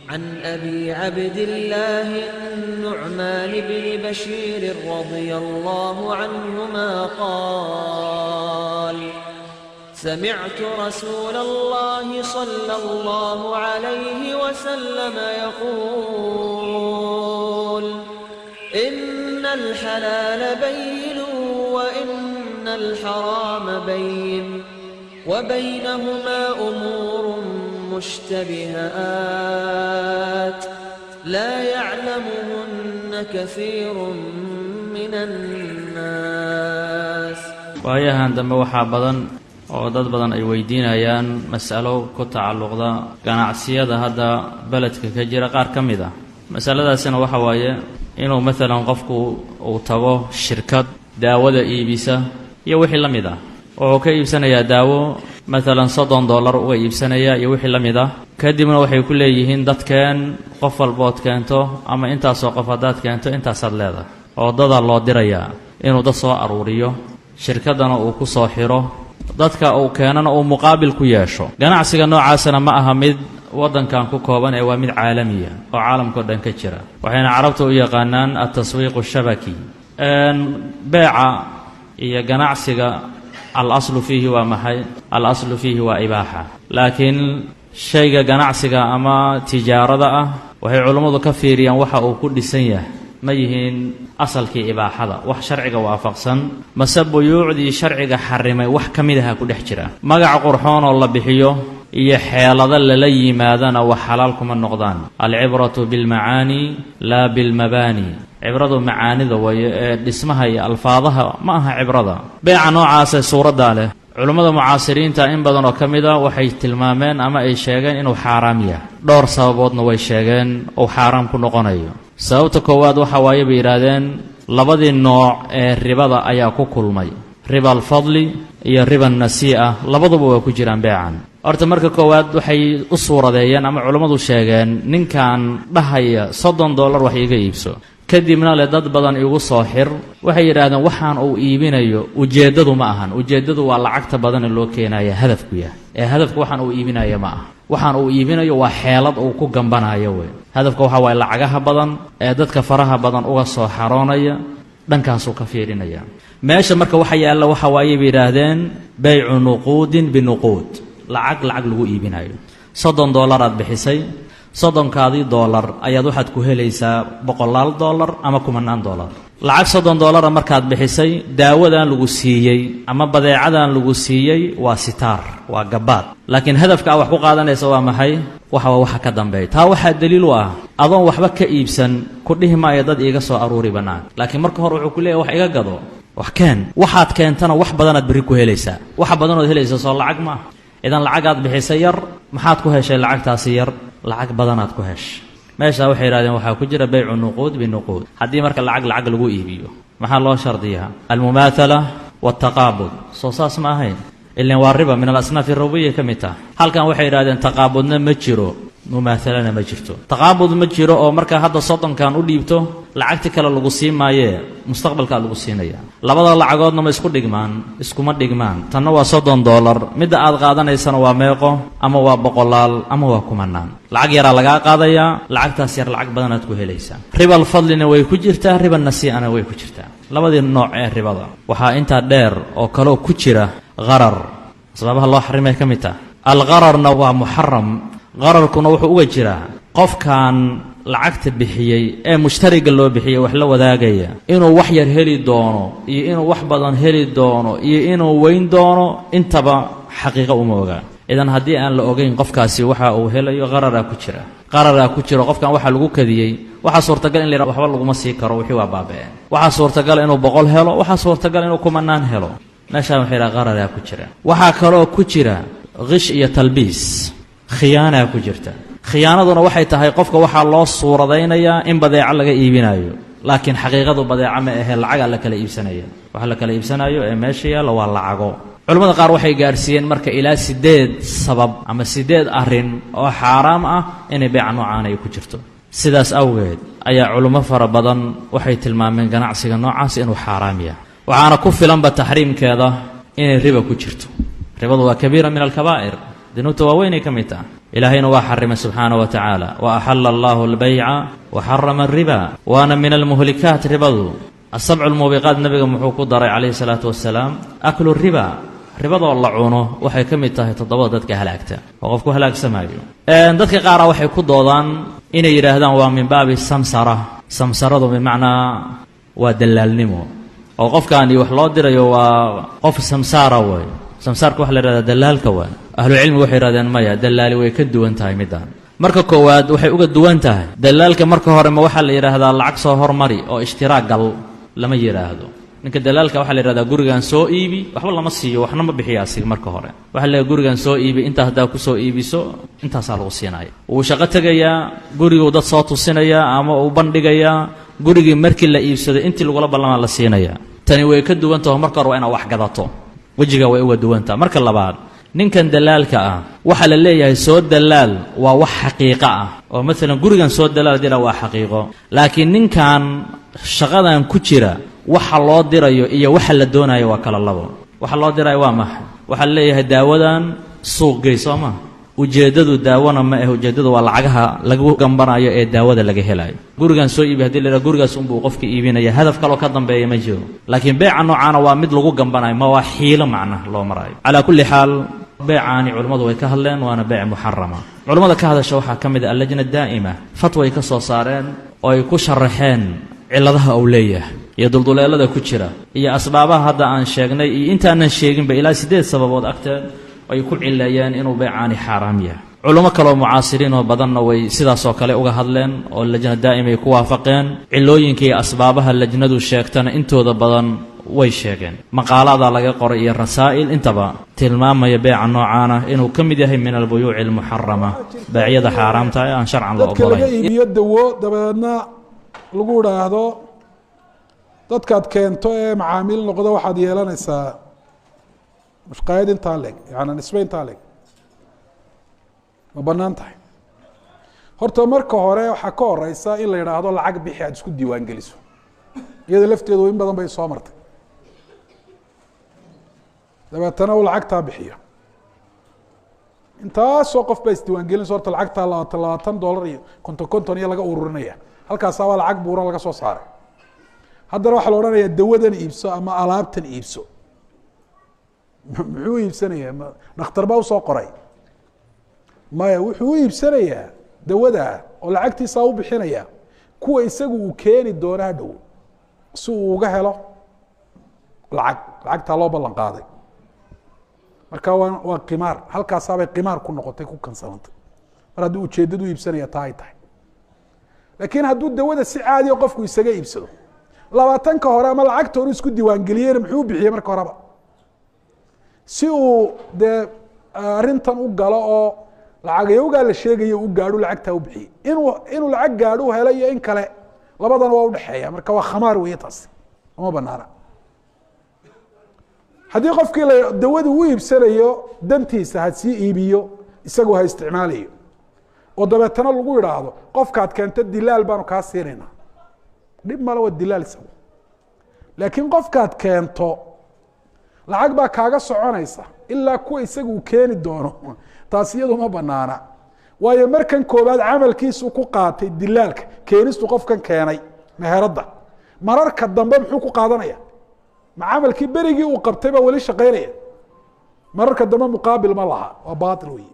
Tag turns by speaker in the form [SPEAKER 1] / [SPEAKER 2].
[SPEAKER 1] عن أبي عبد الله النعمان بن بشير رضي الله عنهما قال: سمعت رسول الله صلى الله عليه وسلم يقول: إن الحلال بين وإن الحرام بين وبينهما أمور مشتبهات لا يعلمهن كثير من الناس.
[SPEAKER 2] waayahan dambe waxaa badan oo dad badan ay weydiinayaan mas'alo ku tacalluqda ganacsiyada hadda beledka ka jira qaar ka mid ah. Masaladaasina waxa waaye inuu maalan qofku uu tago shirkad daawada iibisa iyo wixii la mid ah. Wuxuu ka iibsanayaa daawo maalan $30 uga iibsanaya iyo wixii la mid ah. Kadibna waxay ku leeyihiin dadkeen qof walbood keento ama intaasoo qof haddaad keento intaasaad leedahay. oo dada loo dirayaa inuu dad soo aruuriyo, shirkadana uu ku soo xiro, dadka uu keenana uu muqaabil ku yeesho. Ganacsiga noocaasna ma aha mid waddankan ku kooban ee waa mid caalamiya oo caalamka dhan ka jira. Waxayna carabtu u yaqaanaan at-taswiiq ash-shabaki. Beeca iyo ganacsiga al-aslu fiihi waa maxay? Al-aslu fiihi waa ibaaxa. Laakiin shayga ganacsiga ama tijaarada ah waxay culimmadu ka fiiriyaan waxa uu ku dhisan yahay. ma yihiin asalkii ibaaxada wax sharciga waafaqsan mase buyuucdii sharciga xarimay wax ka mid ah ku dhex jira. Magac qurxoon oo la bixiyo iyo xeelada lala yimaadana wax xalaal kuma noqdaan. Al-cibratu bilmacaani laa bilmabaani. cibradu macaanida weeye ee dhismaha iyo alfaadaha ma aha cibrada. beeca noocaasee suuraddaa leh culummada mucaasiriinta in badan oo ka mid a waxay tilmaameen ama ay sheegeen inuu xaaraam yahay. dhowr sababoodna way sheegeen uu xaaraam ku noqonayo. sababta koowaad waxa waaye bay yidhaahdeen labadii nooc ee ribada ayaa ku kulmay, riba alfadli iyo riba annasii'a, labaduba waa ku jiraan beecan. horta marka koowaad waxay u suuradeeyeen ama culummadu sheegeen ninkan dhahaya $30 wax iiga iibso, kadibna le dad badan igu soo xir. waxay yidhaahdeen waxaan uu iibinayo ujeeddadu ma ahan, ujeeddadu waa lacagta badan ee loo keenaya hadafku yahay, ee hadafku waxaan uu iibinayo ma aha. waxaan uu iibinayo waa xeelad uu ku gambanayo wey. hadafka waxa waaye lacagaha badan ee dadka faraha badan uga soo xaroonaya, dhankaasuu ka fiirinaya. meesha marka waxa yaalla waxa waaye bay yidhaahdeen baycu nuquudin binuquud, lacag lagu iibinayo. $30 aad bixisay, $30kaadii ayaad waxaad ku helaysaa $100 ama $10. lacag $30 markaad bixisay, daawadan lagu siiyey ama badeecadan lagu siiyey waa sitaar, waa gabaad. laakiin hadafka aad wax ku qaadanaysa waa maxay? waxa ka dambeeya. taa waxaa daliil u ah adoon waxba ka iibsan ku dhihi maayo dad iiga soo aruuri bannaan. laakiin marka hore wuxuu ku leeyahay wax iga gado, wax keen. waxaad keentana wax badanaad berri ku helaysaa. waxa badanood helaysa soo lacag ma ah. idan lacagaad bixisay yar, maxaad ku heshay lacagtaasi yar? lacag badanaad ku heshay. meesha waxay yidhahdeen waxaa ku jira baycu nuquud binuquud. haddii marka lacag lagu iibiyo maxaa loo shardiyaa? almumaathala waataqaabud. soo saas ma ahayn? ilan waa riba min alasnaaf arabiya ka mid tah. halkan waxay yidhahdeen taqaabudna ma jiro, mumaathalana ma jirto. taqaabud ma jiro oo markaa hadda $30kan u dhiibto lacagti kale lagu sii maayee mustaqbalkaa lagu siinaya. labada lacagoodna ma isku dhigmaan? iskuma dhigmaan. tanna waa $30, midda aad qaadanaysana waa meeqo? ama waa $100 ama waa $10. lacag yaraa lagaa qaadayaa, lacagtaas yar lacag badanaad ku helaysaa. riba alfadlina way ku jirtaa, riba nasii'ana way ku jirtaa. labadii nooc ee ribada. waxaa intaa dheer oo kaloo ku jira qarar, asbaabaha loo xarimay ka mid tah. alqararna waa muxaram. qararkuna wuxuu uga jiraa qofkan lacagta bixiyey ee mushtariga loo bixiyey wax la wadaagaya inuu wax yar heli doono iyo inuu wax badan heli doono iyo inuu weyn doono intaba xaqiiqo uma ogaa. idan haddii aan la ogeyn qofkaasi waxa uu helayo qararaa ku jira qofkan waxa lagu kadiyey. waxaa suurtagal in la yidhahdo waxba laguma sii karo, wixii waa baaba'een. waxaa suurtagal inuu 100 helo, waxaa suurtagal inuu 10 helo. meeshaan waxay yidhaha qararaa ku jira. waxaa kaloo ku jira qish iyo talbiis, khiyaanaa ku jirta. khiyaanaduna waxay tahay qofka waxaa loo suuradaynayaa in badeeco laga iibinayo, laakiin xaqiiqadu badeeco ma ahee lacagaa la kala iibsanaya. waxa la kala iibsanayo ee meesha yaalla waa lacago. culimmada qaar waxay gaarsiiyeen marka ilaa 8 sabab ama 8 arrin oo xaaraam ah inay beeca noocaan ay ku jirto. sidaas awgeed ayaa culummo fara badan waxay tilmaameen ganacsiga noocaas inuu xaaraam yahay. waxaana ku filanba taxriimkeeda inay riba ku jirto. ribadu waa kabiira min alkabaa'ir, dunuubta waaweynay ka mid taha. إلهينا وحرم سبحانه وتعالى وأحل الله البيع وحرم الربا وأنا من المهلكات ربض السبع الموبقات النبي محوكو داري عليه الصلاة والسلام أكل الربا ribada oo la cuno waxay ka mid tahay toddobada dadka halaagta oo qofku halaagsamayo dadka qaar waxay ku doodaan inay yiraahdaan waa min baabi samsaradu bimacnaa waa dalaalnimo oo qofkaani wax loo dirayo waa qof samsara way samsarku wax la yiraahdaa dalaalka waa ahlu cilmi waxay yiraahdaan maya dalaali way ka duwan tahay midaan marka koowaad waxay uga duwan tahay dalaalka marka hore ma waxa la yiraahdaa lacag soo hormari oo ishtiraag gal lama yiraahdo ninka dalaalka waxa la yiraahdaa gurigan soo iibi waxba lama siiyo waxna ma bixiyo asig marka hore waxa la gurigan soo iibi inta hadaa ku soo iibiso intaas lagu siinaya uu shaqo tagaya gurigu dad soo tusinaya ama uu bandhigaya gurigi markii la iibsado intii lagu la ballan la siinaya tani way ka duwan tahay marka hore ina wax gadato wajiga way uga duwan tahay marka labaad ninkan dalaalka ah waxa la leeyahay soo dalaal waa wax xaqiiqo ah oo mesela gurigan soo dalaal dira waa xaqiiqo laakiin ninkan shaqadan ku jira waxa loo dirayo iyo waxa la doonayo waa kala labo waxa loo dirayo waa maxay waxa la leeyahay daawadan suuq geyso ma ujeedadu daawana ma ah ujeedadu waa lacagaha lagu gambanayo ee daawada laga helayo gurigan soo iibi hadii la gurigaas uu qofka iibinaya hadaf kale oo ka dambeeya ma jiro laakiin beeca noocaana waa mid lagu gambanayo ma waa xiilo macna loo marayo ala kulli xaal beecaani culimadu way ka hadleen waana beec muharrama culimada ka hadasha waxa kamid ah lajna daa'ima fatwa ay ka soo saareen oo ay ku sharaxeen ciladaha uu leeyahay iyo dulduleelada ku jira iyo asbaabaha hadda aan sheegnay iyo inta aan sheegin ba ilaa 8 sababood agteed ay ku cilayeen inuu beecaani xaraam yahay culimo kale oo mucaasiriin oo badanna way sidaas oo kale uga hadleen oo lajna daa'ima ay ku waafaqeen cilooyinka iyo asbaabaha lajnadu sheegtana intooda badan way sheegeen maqaalada laga qoray iyo rasaa'il intaba tilmaamaya beeca noocaana inuu ka mid yahay min al-buyuu' al-muharrama beeciyada xaraamta ah aan sharcan loo ogolayn
[SPEAKER 3] iyo dawo dabaadna lagu raahdo dadkaad keento ee macaamiil noqdo waxaad yeelanaysaa mushqaayad intaa leeg yani nisbe intaa leeg ma bannaan tahay horta marka hore waxaa ka horeysa in la yidhaahdo lacag bixi aad isku diiwaan geliso iyada lafteedu in badan bay soo martay dabeetana uu lacagtaa bixiyo intaasoo qof baa isdiiwaan gelinaysa horta lacagtaa $20 iyo $50 iyo laga ururinaya halkaasaa waa lacag buuran laga soo saaray haddana waxaa la odhanayaa dawadan iibso ama alaabtan iibso muxuu iibsanayaa dhakhtar baa usoo qoray maya wuxuu u iibsanayaa dawada oo lacagtiisa u bixinaya kuwa isagu uu keeni doona hadhow si uu uga helo lacagtaa loo ballan qaaday marka waa qimaar halkaasaabay qimaar ku noqotay ku kansalantay mar haddii ujeeddadu iibsanaya taa ay tahay laakiin hadduu dawada si caadiya qofku isaga iibsado 20 hore ama lacagta hore isku diiwaangeliyeen muxuu bixiyey marka horeba si uu dee arrintan u galo oo lacagayowgaa la sheegayo u gaadho lacagtaa u bixiyey inuu lacag gaadho u helo iyo in kale labadana waa udhexeeya marka waa khamaar weeye taasi uma banaana haddii qofkii dawadu u iibsanayo dantiisa ha sii iibiyo isagu ha isticmaalayo oo dabeetana lagu yidhaahdo qofkaad keento dilaal baanu kaa siinaynaa dhib male waa dilaal isagu laakiin qofkaad keento lacag baa kaaga soconaysa ilaa kuwa isagu uu keeni doono taas iyadu ma banaana waayo markan koobaad camalkiisu ku qaatay dilaalka keenistu qofkan keenay meheradda mararka dambe muxuu ku qaadanaya ma camalkii berigii uu qabtay baa weli shaqaynaya mararka dambe muqaabil ma laha waa baatil weeye